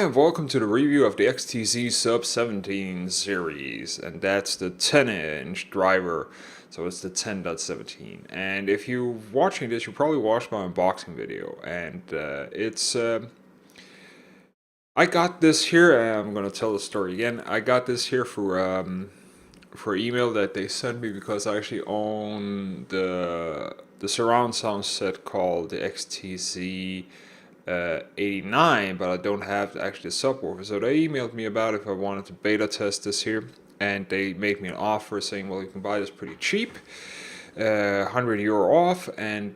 and welcome to the review of the XTZ Sub 17 series, and that's the 10-inch driver, so it's the 10.17. And if you're watching this, you probably watched my unboxing video, and I got this here, and I'm gonna tell the story again. I got this here for email that they sent me because I actually own the surround sound set called the XTZ 89, but I don't have actually a subwoofer. So they emailed me about if I wanted to beta test this here, and they made me an offer saying, well, you can buy this pretty cheap, €100 off, and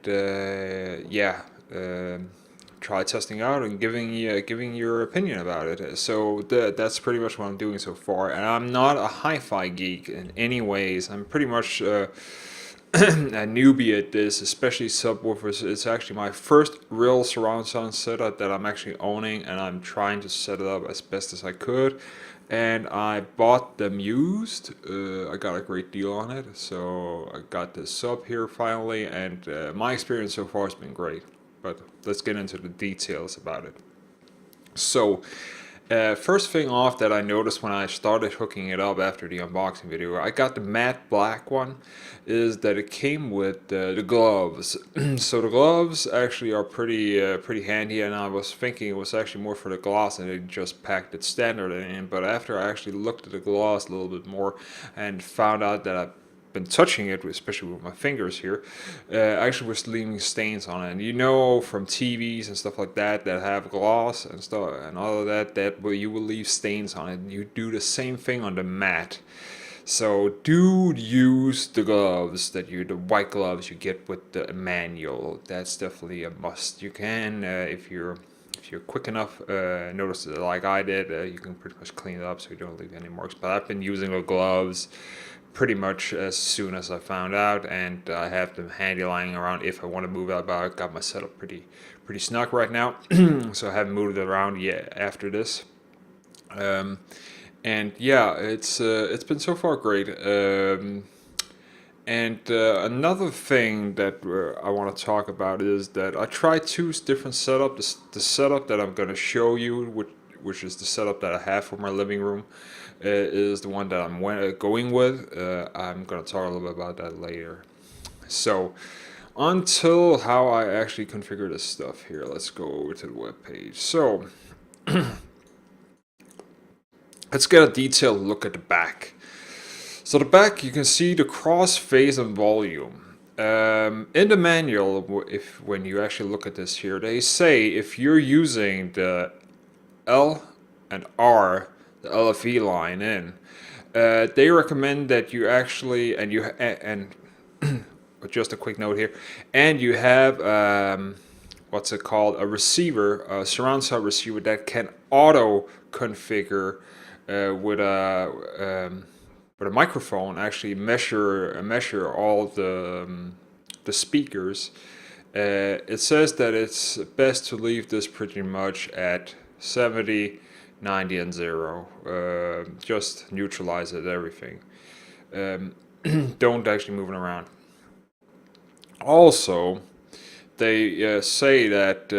try testing out and giving your opinion about it. So that's pretty much what I'm doing so far. And I'm not a hi-fi geek in any ways. I'm pretty much a newbie at this, especially subwoofers. It's actually my first real surround sound setup that I'm actually owning, and I'm trying to set it up as best as I could. And I bought them used. I got a great deal on it, so I got this sub here finally, and my experience so far has been great. But let's get into the details about it. So, first thing off that I noticed when I started hooking it up after the unboxing video, I got the matte black one, is that it came with the gloves. So the gloves actually are pretty handy, and I was thinking it was actually more for the gloss and they just packed it standard in. But after I actually looked at the gloss a little bit more and found out that I been touching it, especially with my fingers here, I actually was leaving stains on it. And you know, from TVs and stuff like that have gloss and stuff and all of that you will leave stains on it. You do the same thing on the matte. So do use the gloves the white gloves you get with the manual. That's definitely a must. You can if you're quick enough, notice it like I did, you can pretty much clean it up so you don't leave any marks. But I've been using the gloves pretty much as soon as I found out, and I have them handy lying around if I want to move it. But I got my setup pretty snug right now, so I haven't moved it around yet after this. And yeah, it's been so far great. Another thing that I want to talk about is that I tried two different setups. The setup that I'm going to show you, which is the setup that I have for my living room, is the one that I'm going with. I'm going to talk a little bit about that later. So, until how I actually configure this stuff here, let's go over to the web page. So, let's get a detailed look at the back. So the back, you can see the cross phase and volume. In the manual, when you actually look at this here, they say if you're using the L and R, the LFE line in, they recommend that you actually, and just a quick note here, and you have what's it called, a receiver, a surround sound receiver that can auto configure with a microphone, actually measure all the speakers. It says that it's best to leave this pretty much at 70, 90 and 0. Just neutralize it, everything. Don't actually move it around. Also, they say that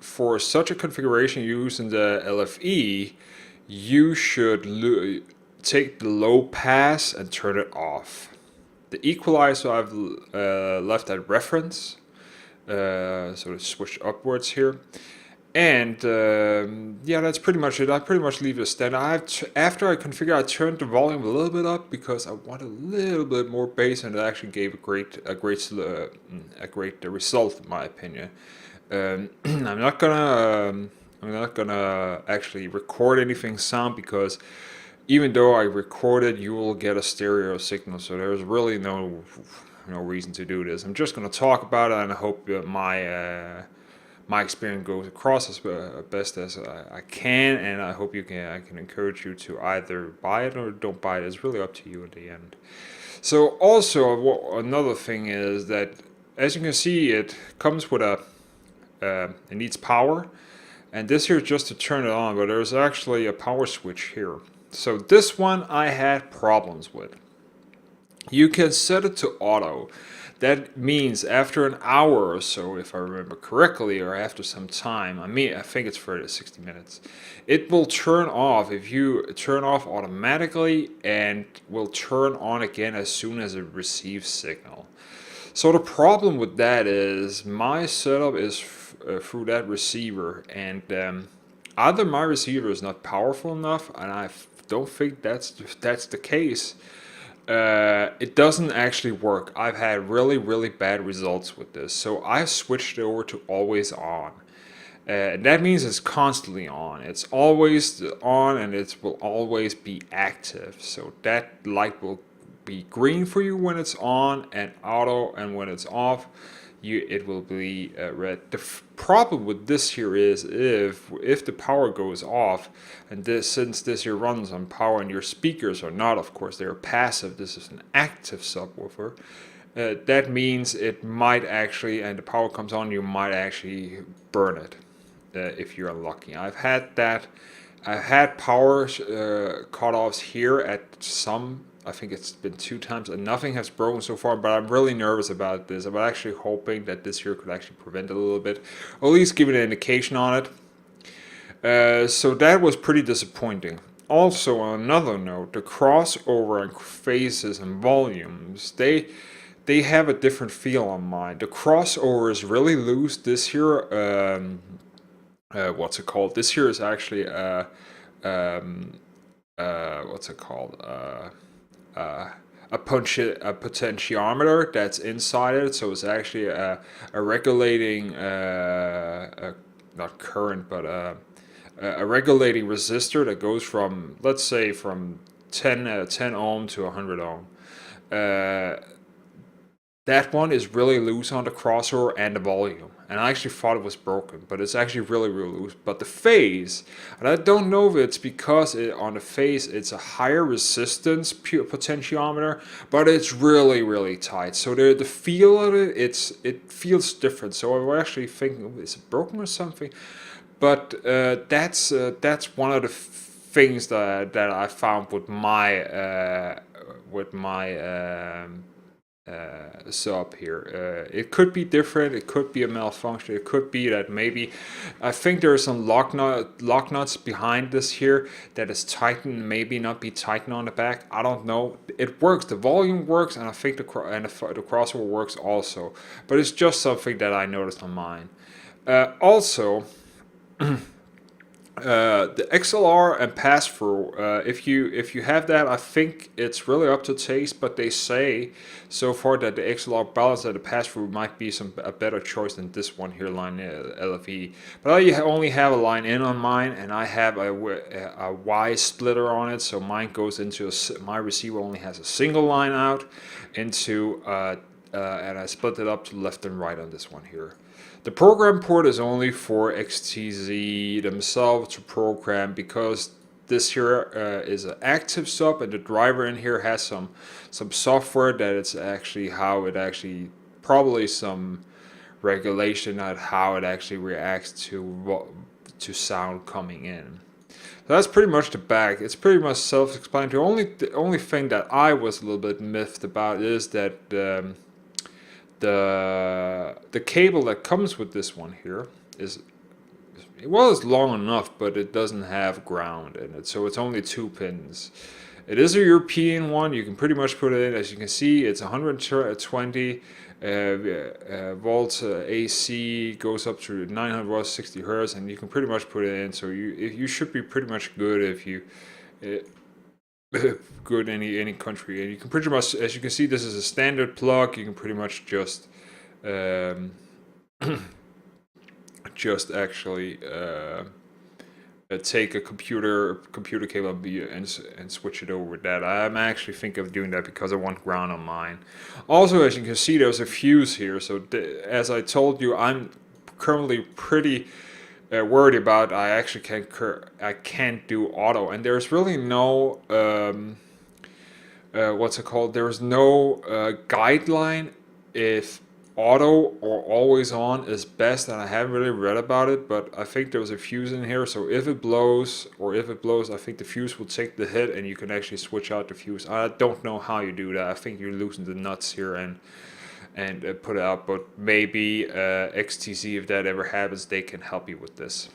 for such a configuration using the LFE, you should take the low pass and turn it off. The equalizer I've left at reference, so to switch upwards here. And yeah, that's pretty much it. I pretty much leave it standard. After I configure, I turned the volume a little bit up because I want a little bit more bass, and it actually gave a great result in my opinion. I'm not gonna actually record anything sound, because even though I record it, you will get a stereo signal. So there's really no reason to do this. I'm just gonna talk about it, and I hope my experience goes across as best as I can, and I hope I can encourage you to either buy it or don't buy it. It's really up to you at the end. So also another thing is that, as you can see, it comes with it needs power, and this here is just to turn it on, but there's actually a power switch here. So this one I had problems with. You can set it to auto. That means after an hour or so, if I remember correctly, or after some time, I think it's 30 to 60 minutes, it will turn off if you turn off automatically, and will turn on again as soon as it receives signal. So the problem with that is my setup is through that receiver, and either my receiver is not powerful enough, and I don't think that's the case. It doesn't actually work. I've had really bad results with this, so I switched over to always on. That means it's constantly on. It's always on, and it will always be active. So that light will be green for you when it's on and auto, and when it's off, it will be red. The problem with this here is if the power goes off, and since this here runs on power and your speakers are not, of course, they're passive. This is an active subwoofer. That means it might actually, and the power comes on, you might actually burn it if you're unlucky. I've had that. I've had power cutoffs here at some. I think it's been 2 times, and nothing has broken so far, but I'm really nervous about this. I'm actually hoping that this here could actually prevent it a little bit, or at least give it an indication on it. So that was pretty disappointing. Also, on another note, the crossover and phases and volumes, they have a different feel on mine. The crossover is really loose. This here, what's it called? This here is actually what's it called? A potentiometer that's inside it, so it's actually a regulating, not current, but a regulating resistor that goes from, let's say, from 10 ohm to 100 ohm. That one is really loose on the crossover and the volume, and I actually thought it was broken, but it's actually really loose. But the phase, and I don't know if it's because on the phase it's a higher resistance potentiometer, but it's really tight. So the feel of it, it feels different. So I was actually thinking, is it broken or something? But that's one of the things that I found with my sub here. It could be different, it could be a malfunction, it could be that maybe, I think there are some lock nuts behind this here that is tightened, maybe not be tightened on the back. I don't know. It works, the volume works, and I think the crossover works also, but it's just something that I noticed on mine. Also, the XLR and pass-through, if you have that, I think it's really up to taste, but they say so far that the XLR balance and the pass-through might be a better choice than this one here, line LFE. But I only have a line in on mine, and I have a Y splitter on it, so mine goes into my receiver only has a single line out into, and I split it up to left and right on this one here. The program port is only for XTZ themselves to program, because this here is an active sub, and the driver in here has some software that it's actually probably some regulation on how it actually reacts to sound coming in. So that's pretty much the back. It's pretty much self-explanatory. The only thing that I was a little bit miffed about is that the cable that comes with this one here is long enough, but it doesn't have ground in it, so it's only 2 pins. It is a European one. You can pretty much put it in. As you can see, it's 120 volts AC, goes up to 900 watts, 60 hertz, and you can pretty much put it in. So you should be pretty much good if you good any country, and you can pretty much, as you can see, this is a standard plug. You can pretty much just actually take a computer cable and switch it over with that. I'm actually thinking of doing that because I want ground on mine. Also, as you can see, there's a fuse here. So as I told you, I'm currently pretty worried about. I actually can't do auto, and there's really no what's it called? There's no guideline if auto or always on is best, and I haven't really read about it, but I think there was a fuse in here, so if it blows, I think the fuse will take the hit, and you can actually switch out the fuse. I don't know how you do that. I think you loosen the nuts here, and and put it out. But maybe XTZ, if that ever happens, they can help you with this,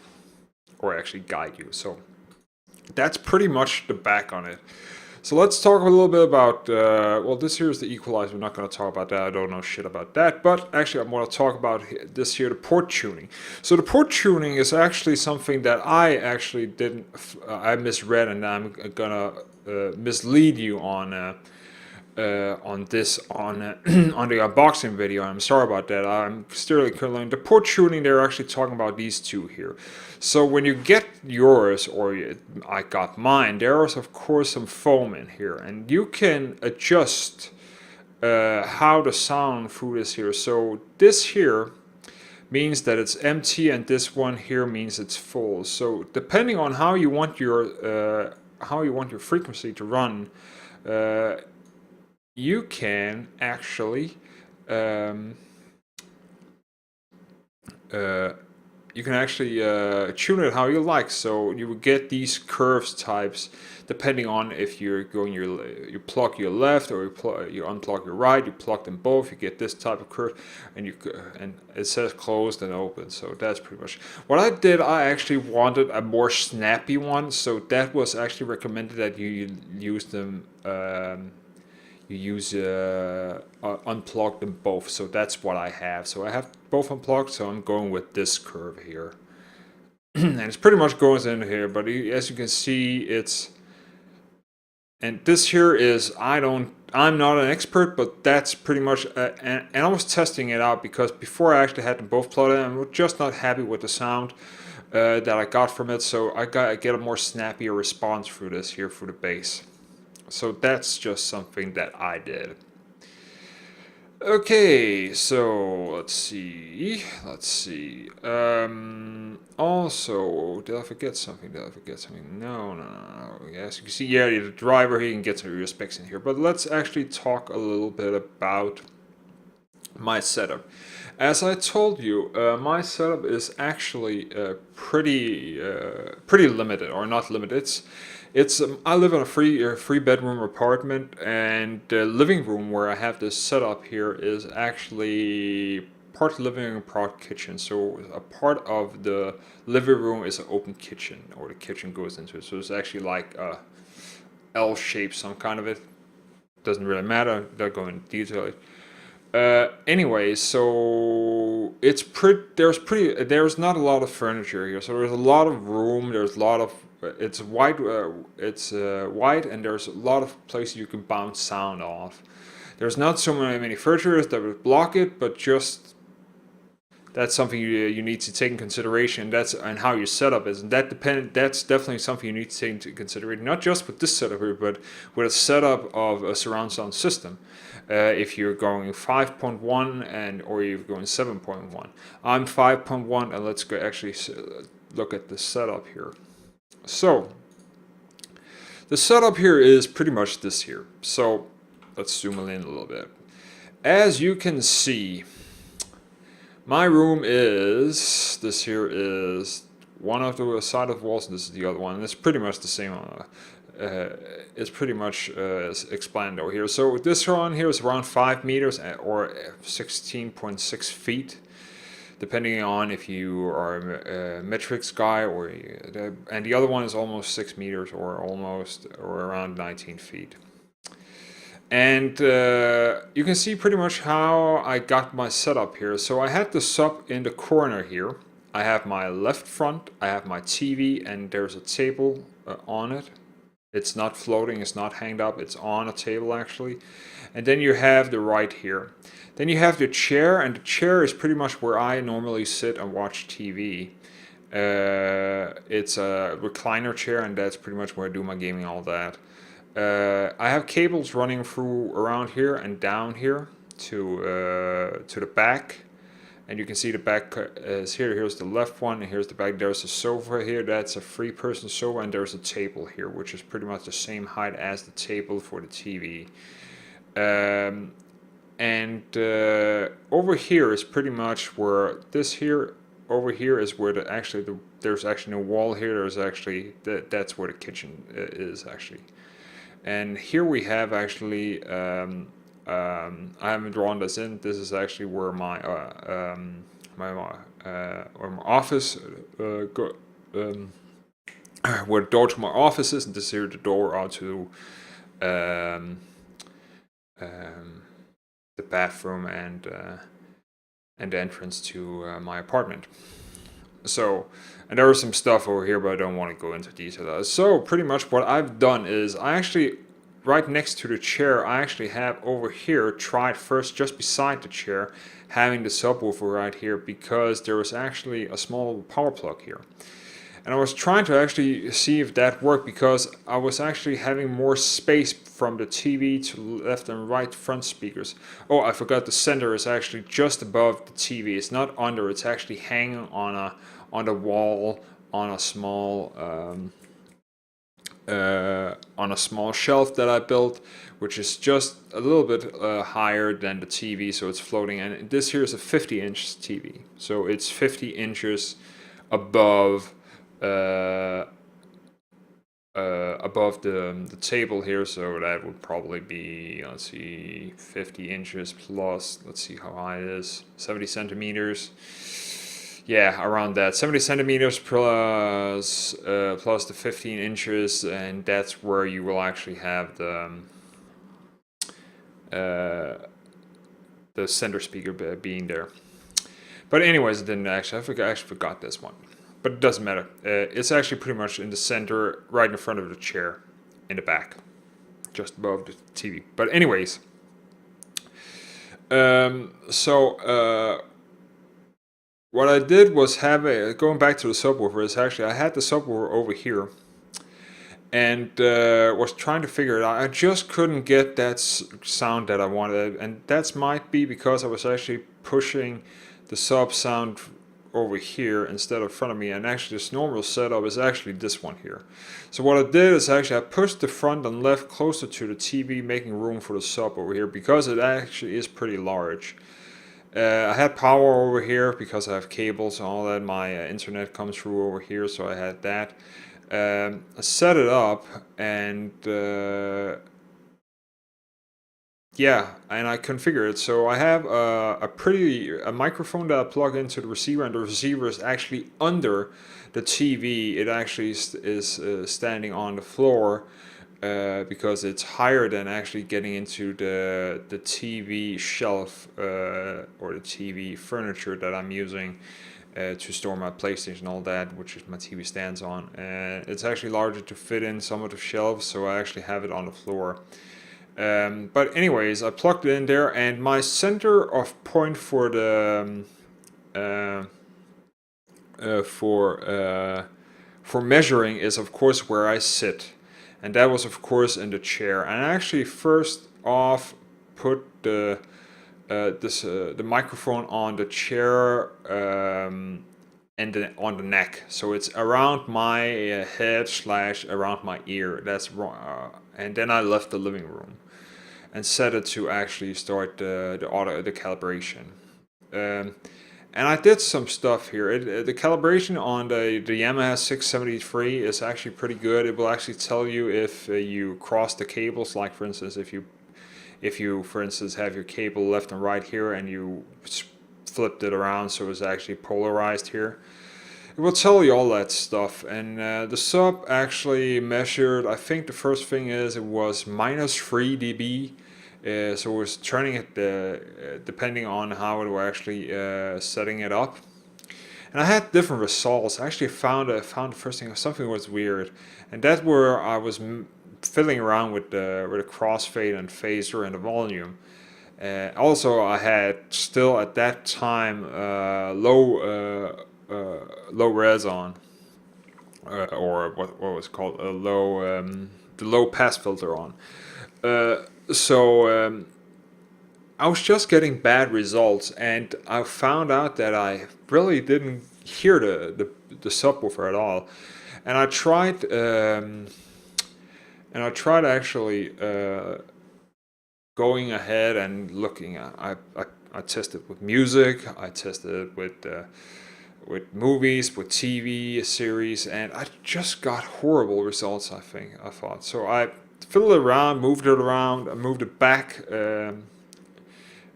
or actually guide you. So that's pretty much the back on it. So let's talk a little bit about, well, this here is the equalizer. We're not going to talk about that. I don't know shit about that. But actually, I'm going to talk about this here, the port tuning. So the port tuning is actually something that I actually didn't, I misread, and I'm going to mislead you on this on on the unboxing video. I'm sorry about that. I'm still currently the port tuning. They're actually talking about these two here. So when you get yours, or I got mine, there is of course some foam in here, and you can adjust how the sound through this here. So this here means that it's empty, and this one here means it's full. So depending on how you want your frequency to run, you can actually tune it how you like. So you will get these curves types depending on if you're going you plug your left, or you unplug your right. You plug them both, you get this type of curve, and it says closed and open. So that's pretty much what I did. I actually wanted a more snappy one, so that was actually recommended that you use them. Unplug them both, so that's what I have. So I have both unplugged, so I'm going with this curve here. And it's pretty much goes in here, but as you can see, and this here is, I'm not an expert, but that's pretty much, and I was testing it out because before I actually had them both plugged in, I'm just not happy with the sound that I got from it, so I get a more snappier response through this here, through the bass. So that's just something that I did. Okay, so let's see. Also, did I forget something? No. Yes, you can see, yeah, the driver, he can get some real specs in here. But let's actually talk a little bit about my setup. As I told you, my setup is actually pretty limited, or not limited. I live in a three bedroom apartment, and the living room where I have this setup here is actually part living room, part kitchen. So a part of the living room is an open kitchen, or the kitchen goes into it. So it's actually like a L shape, some kind of it. Doesn't really matter. Don't go into detail. Anyway, so there's not a lot of furniture here. So there's a lot of room. There's a lot of it's white, and there's a lot of places you can bounce sound off. There's not so many furnitures that would block it, but just that's something you need to take in consideration. And how your setup is, and that's definitely something you need to take into consideration. Not just with this setup here, but with a setup of a surround sound system. If you're going 5.1 or you're going 7.1, I'm 5.1, and let's go actually look at the setup here. So the setup here is pretty much this here. So let's zoom in a little bit. As you can see, my room is, this here is one of the side of the walls, and this is the other one, and it's pretty much the same. It's pretty much explained over here. So this one here is around 5 meters, or 16.6 feet. Depending on if you are a metrics guy, and the other one is almost 6 meters, or around 19 feet. And you can see pretty much how I got my setup here. So I had the sub in the corner here. I have my left front, I have my TV, and there's a table on it. It's not floating, it's not hanged up, it's on a table actually. And then you have the right here. Then you have the chair, and the chair is pretty much where I normally sit and watch TV. It's a recliner chair, and that's pretty much where I do my gaming, all that. I have cables running through around here and down here to the back. And you can see the back is here. Here's the left one, and here's the back. There's a sofa here. That's a 3-person sofa, and there's a table here, which is pretty much the same height as the table for the TV. Over here is pretty much where this here. Over here is where there's actually no wall here. There's actually that's where the kitchen is actually. And here we have actually a I haven't drawn this in. This is actually where my or my office where the door to my office is, and this here the door out to um, the bathroom and the entrance to my apartment. So, and there was some stuff over here, but I don't want to go into detail. So pretty much what I've done is I actually, right next to the chair, I actually have over here tried first just beside the chair having the subwoofer right here, because there was actually a small power plug here. And I was trying to actually see if that worked, because I was actually having more space from the TV to left and right front speakers. Oh, I forgot the center is actually just above the TV. It's not under, it's actually hanging on the wall on a small shelf that I built, which is just a little bit higher than the TV, so it's floating. And this here is a 50-inch TV, so it's 50 inches above above the table here, so that would probably be, let's see, 50 inches plus, let's see how high it is, 70 centimeters. Yeah, around that, 70 centimeters plus plus the 15 inches, and that's where you will actually have the center speaker being there. But anyways, then I actually forgot this one. But it doesn't matter. It's actually pretty much in the center, right in front of the chair, in the back, just above the TV. But anyways, what I did was going back to the subwoofer, is actually I had the subwoofer over here, and was trying to figure it out. I just couldn't get that sound that I wanted, and that might be because I was actually pushing the sub sound over here instead of in front of me, and actually this normal setup is actually this one here. So what I did is actually I pushed the front and left closer to the TV, making room for the sub over here, because it actually is pretty large. I had power over here because I have cables and all that. My internet comes through over here, so I had that. I set it up, and yeah, and I configure it. So I have a microphone that I plug into the receiver, and the receiver is actually under the TV. It actually is standing on the floor, because it's higher than actually getting into the TV shelf or the TV furniture that I'm using to store my PlayStation and all that, which is my TV stands on. And it's actually larger to fit in some of the shelves, so I actually have it on the floor. But anyways, I plugged it in there, and my center of point for the for measuring is of course where I sit, and that was of course in the chair. And I actually first off put the microphone on the chair and on the neck, so it's around my head / around my ear. That's wrong. And then I left the living room and set it to actually start the calibration. And I did some stuff here. The calibration on the Yamaha 673 is actually pretty good. It will actually tell you if you cross the cables, like for instance, if you for instance have your cable left and right here, and you flipped it around so it's actually polarized here. It will tell you all that stuff. And the sub actually measured, I think the first thing is it was -3 dB. So it was turning it depending on how it were actually setting it up. And I had different results. I actually found the first thing, something was weird, and that's where I was fiddling around with the crossfade and phaser and the volume. Also, I had still at that time low res on, or what was called a the low pass filter on. So I was just getting bad results, and I found out that I really didn't hear the subwoofer at all. And I tried actually going ahead and looking at. I tested with music. I tested it with movies, with TV series, and I just got horrible results. I thought so. I fiddled it around, moved it around, I moved it back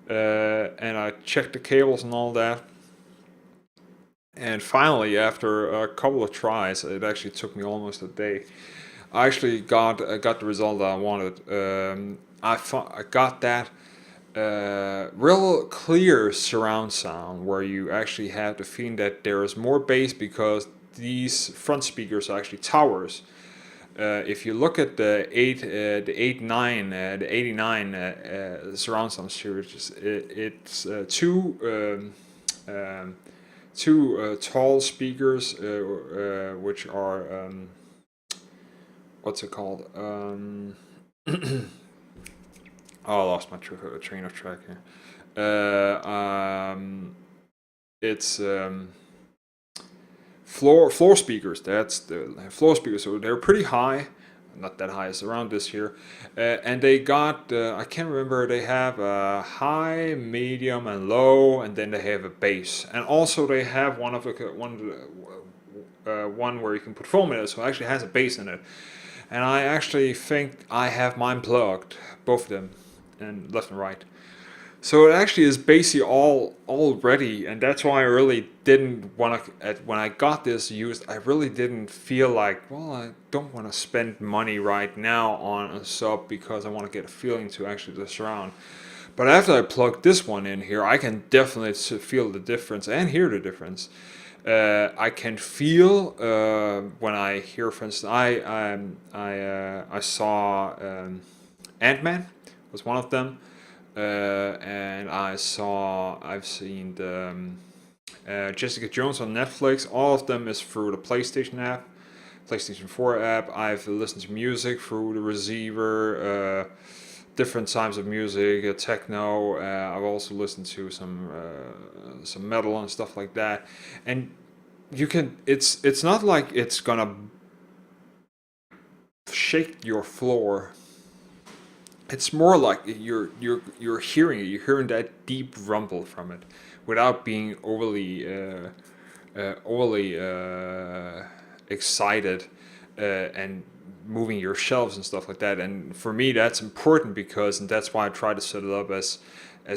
and I checked the cables and all that. And finally, after a couple of tries, it actually took me almost a day. I actually got the result that I wanted. I got that real clear surround sound where you actually have the feeling that there is more bass because these front speakers are actually towers. If you look at the 89 surround sound series, it's two tall speakers, which are what's it called? Oh, I lost my train of track here. It's floor speakers. That's the floor speakers. So they're pretty high, not that high. It's around this here, and they got I can't remember. They have a high, medium, and low, and then they have a bass, and also they have one where you can put foam in it. So it actually has a bass in it, and I actually think I have mine plugged, both of them, and left and right. So it actually is basically all ready, and that's why I really didn't want to. When I got this used, I really didn't feel like, well, I don't want to spend money right now on a sub because I want to get a feeling to actually the surround. But after I plugged this one in here, I can definitely feel the difference and hear the difference. I can feel when I hear, for instance, I saw Ant-Man was one of them. And I've seen the Jessica Jones on Netflix. All of them is through the PlayStation app, PlayStation 4 app. I've listened to music through the receiver, different types of music, techno. I've also listened to some metal and stuff like that. And you can. It's not like it's gonna shake your floor. It's more like you're hearing it. You're hearing that deep rumble from it, without being overly excited and moving your shelves and stuff like that. And for me, that's important because, and that's why I try to set it up as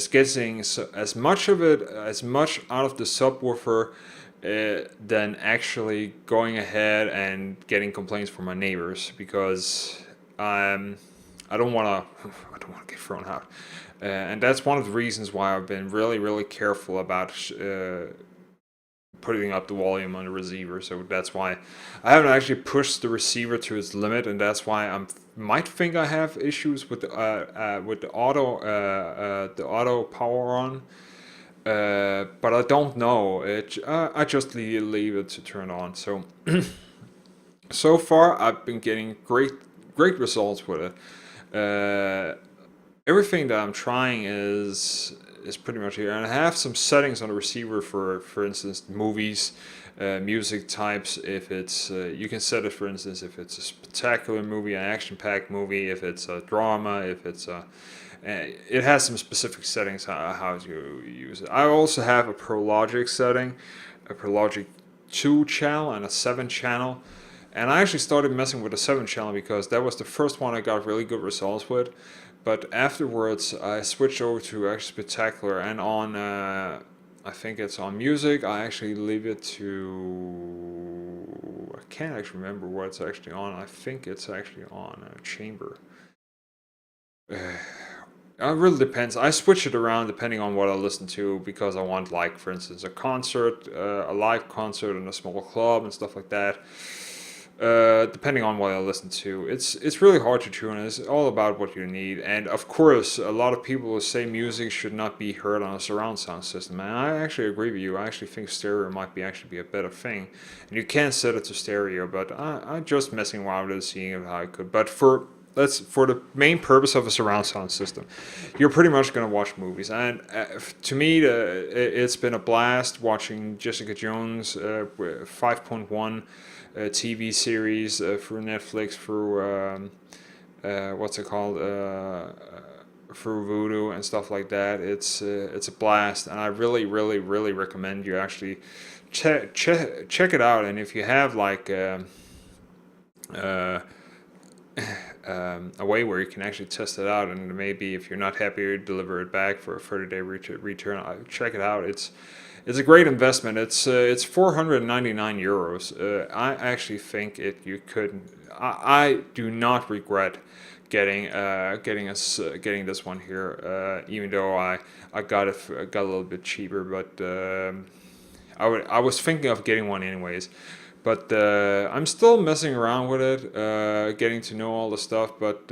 getting as much out of the subwoofer. Than actually going ahead and getting complaints from my neighbors because I don't want to. I don't want to get thrown out, and that's one of the reasons why I've been really careful about putting up the volume on the receiver. So that's why I haven't actually pushed the receiver to its limit, and that's why I might think I have issues with the auto power on. But I don't know. I just leave it to turn on. So so far I've been getting great results with it. Everything that I'm trying is pretty much here, and I have some settings on the receiver for instance, movies, music types. If it's you can set it, for instance, if it's a spectacular movie, an action-packed movie, if it's a drama, if it's a it has some specific settings how you use it. I also have a ProLogic setting, a ProLogic 2 channel, and a 7 channel. And I actually started messing with the 7 channel because that was the first one I got really good results with. But afterwards, I switched over to actually Spectacular, and on, I think it's on music, I actually leave it to, I can't actually remember what it's actually on. I think it's actually on chamber. It really depends. I switch it around depending on what I listen to because I want, like, for instance, a concert, a live concert in a small club and stuff like that. Depending on what I listen to, it's really hard to tune. It's all about what you need, and of course, a lot of people will say music should not be heard on a surround sound system, and I actually agree with you. I actually think stereo might actually be a better thing, and you can set it to stereo. But I'm just messing around with it, seeing how I could. But for the main purpose of a surround sound system, you're pretty much gonna watch movies, and to me, it's been a blast watching Jessica Jones 5.1. TV series through Netflix, through what's it called, through Voodoo and stuff like that. It's a blast, and I really recommend you actually check it out. And if you have like a way where you can actually test it out, and maybe if you're not happy, you deliver it back for a 30-day return. Check it out. It's a great investment. It's 499 euros. I actually think you could. I do not regret getting this one here, even though I got a little bit cheaper, but I was thinking of getting one anyways. But I'm still messing around with it, getting to know all the stuff. But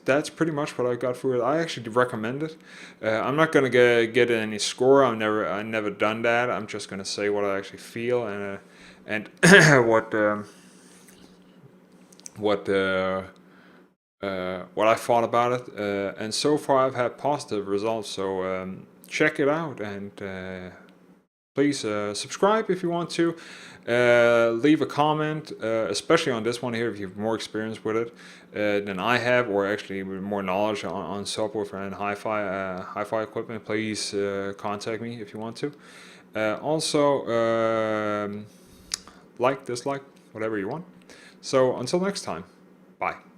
that's pretty much what I got for it. I actually recommend it. I'm not gonna get any score. I never done that. I'm just gonna say what I actually feel and what what I thought about it. And so far, I've had positive results. So check it out, and please subscribe if you want to. Leave a comment, especially on this one here if you have more experience with it than I have, or actually more knowledge on subwoofer and hi-fi equipment. Please contact me if you want to. Also, like, dislike, whatever you want. So until next time, bye.